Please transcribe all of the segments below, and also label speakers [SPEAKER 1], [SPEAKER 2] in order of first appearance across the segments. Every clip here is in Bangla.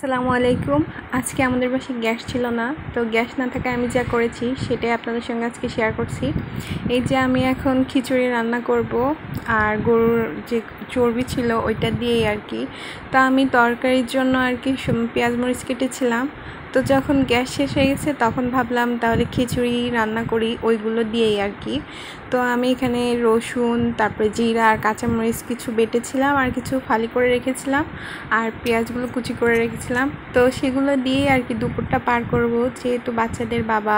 [SPEAKER 1] আসসালামু আলাইকুম। আজকে আমাদের বাসায় গ্যাস ছিল না, তো গ্যাস না থাকায় আমি যা করেছি সেটাই আপনাদের সঙ্গে আজকে শেয়ার করছি। এই যে আমি এখন খিচুড়ি রান্না করব, আর গরুর যে চর্বি ছিল ওইটা দিয়েই আর কি। তো আমি তরকারির জন্য আর কি পেঁয়াজ মরিচ কেটেছিলাম। তো যখন গ্যাস শেষ হয়ে গেছে তখন ভাবলাম তাহলে খিচুড়ি রান্না করি ওইগুলো দিয়েই আর কি। তো আমি এখানে রসুন, তারপরে জিরা আর কাঁচামরিচ কিছু বেটেছিলাম আর কিছু ফালি করে রেখেছিলাম, আর পেঁয়াজগুলো কুচি করে রেখেছিলাম। তো সেগুলো দিয়েই আর কি দুপুরটা পার করব, যেহেতু বাচ্চাদের বাবা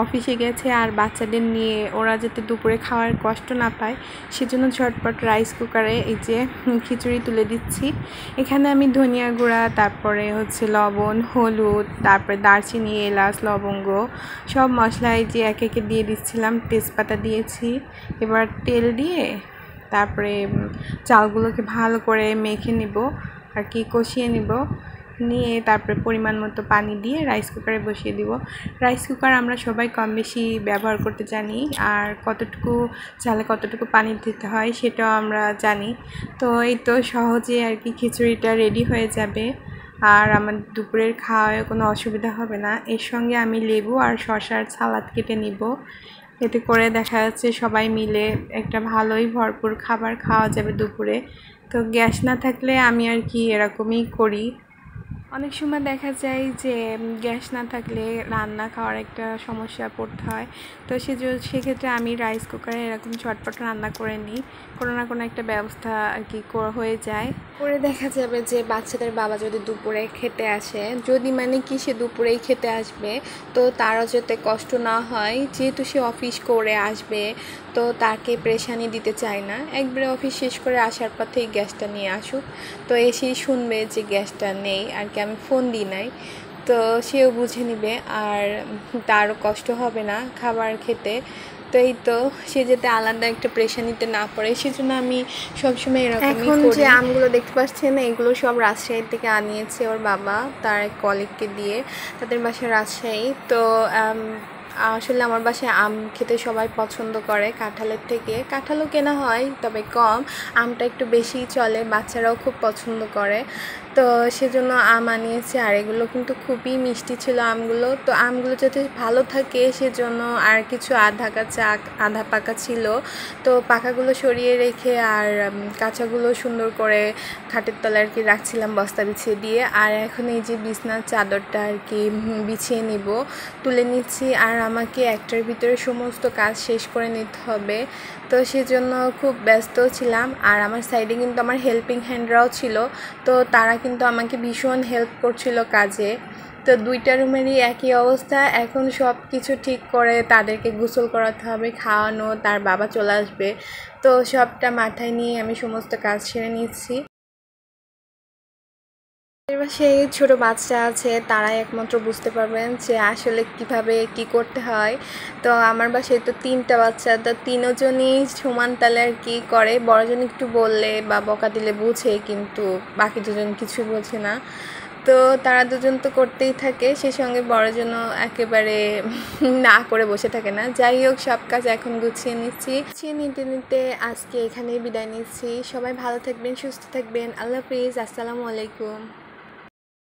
[SPEAKER 1] অফিসে গেছে আর বাচ্চাদের নিয়ে ওরা যাতে দুপুরে খাওয়ার কষ্ট না পায় সেজন্য ঝটপট রাইস কুকারে এই যে খিচুড়ি তুলে দিচ্ছি। এখানে আমি ধনিয়া গুঁড়া, তারপরে লবণ, হলুদ, তারপরে দারচিনি, এলাচ, লবঙ্গ সব মশলা এই যে একে একে দিয়ে দিচ্ছিলাম। তেজপাতা দিয়েছি। এবার তেল দিয়ে তারপরে চালগুলোকে ভালো করে মেখে নিব আর কি, কষিয়ে নিয়ে তারপরে পরিমাণ মতো পানি দিয়ে রাইস কুকারে বসিয়ে দিব। রাইস কুকার আমরা সবাই কম বেশি ব্যবহার করতে জানি, আর কতটুকু চালে কতটুকু পানি দিতে হয় সেটাও আমরা জানি। তো এই তো সহজে আর কি খিচুড়িটা রেডি হয়ে যাবে, আর আমার দুপুরের খাওয়ায় কোনো অসুবিধা হবে না। এর সঙ্গে আমি লেবু আর শসার সালাদ কেটে নিব। এতে করে দেখা যাচ্ছে সবাই মিলে একটা ভালোই ভরপুর খাবার খাওয়া যাবে দুপুরে। তো গ্যাস না থাকলে আমি আর কি এরকমই করি। অনেক সময় দেখা যায় যে গ্যাস না থাকলে রান্না খাওয়ার একটা সমস্যা পড়তে হয়। তো সেক্ষেত্রে আমি রাইস কুকারে এরকম চটপট রান্না করে নিই, কোনো না কোনো একটা ব্যবস্থা আর কি হয়ে যায়। করে দেখা যাবে যে বাচ্চাদের বাবা যদি দুপুরে খেতে আসে, যদি মানে কি সে দুপুরেই খেতে আসবে, তো তারও যাতে কষ্ট না হয়, যেহেতু সে অফিস করে আসবে তো তাকে পেরেশানি দিতে চাই না। একবারে অফিস শেষ করে আসার পথেই গ্যাসটা নিয়ে আসুক, তো এসেই শুনবে যে গ্যাসটা নেই আর কি, আমি ফোন দিই নাই, তো সেও বুঝে নিবে আর তারও কষ্ট হবে না খাবার খেতে। তো এই তো সে যাতে আলাদা একটা প্রেশার নিতে না পড়ে সেজন্য আমি সবসময় এরকমই করি। এখন যে আমগুলো দেখতে পাচ্ছেন এগুলো সব রাজশাহী থেকে আনিয়েছে ওর বাবা তার এক কলিগকে দিয়ে, তাদের বাসা রাজশাহী। তো আসলে আমার বাসায় আম খেতে সবাই পছন্দ করে, কাঁঠালের থেকে কাঁঠালও কেনা হয় তবে কম, আমটা একটু বেশিই চলে, বাচ্চারাও খুব পছন্দ করে। তো সেজন্য আম আনিয়েছে, আর এগুলো কিন্তু খুবই মিষ্টি ছিল আমগুলো। তো আমগুলো যাতে ভালো থাকে সেজন্য আর কিছু আধা কাঁচা আধা পাকা ছিল, তো পাকাগুলো সরিয়ে রেখে আর কাঁচাগুলো সুন্দর করে খাটের তলায় আর কি রাখছিলাম বস্তা বিছিয়ে দিয়ে। আর এখন এই যে বিছনার চাদরটা আর কি বিছিয়ে নিব, তুলে নিচ্ছি। আর আমাকে একটার ভিতরে সমস্ত কাজ শেষ করে নিতে হবে, তো সেজন্য খুব ব্যস্ত ছিলাম। আর আমার সাইডে কিন্তু আমার হেল্পিং হ্যান্ডরাও ছিল, তো তারা কিন্তু আমাকে ভীষণ হেল্প করছিল কাজে। তো দুইটা রুমেরই একই অবস্থা। এখন সব কিছু ঠিক করে তাদেরকে গোসল করাতে হবে, খাওয়ানো, তার বাবা চলে আসবে, তো সবটা মাথায় নিয়ে আমি সমস্ত কাজ সেরে নিচ্ছি। সেই ছোট বাচ্চা আছে, তারাই একমাত্র বুঝতে পারবেন যে আসলে কিভাবে কি করতে হয়। তো আমার বাসায় তো 3টা বাচ্চা, তো তিনজনই সমান তালে আর কি করে। বড়জন একটু বললে বা বকা দিলে বুঝে, কিন্তু বাকি দুজন কিছুই বোঝে না। তো তারা দুজন তো করতেই থাকে, সেই সঙ্গে বড়জনও একেবারে না করে বসে থাকে না। যাই হোক, সব কাজ এখন গুছিয়ে নিতে নিতে আজকে এখানেই বিদায় নিচ্ছি। সবাই ভালো থাকবেন, সুস্থ থাকবেন। আল্লাহ হাফিজ, আসসালামু আলাইকুম।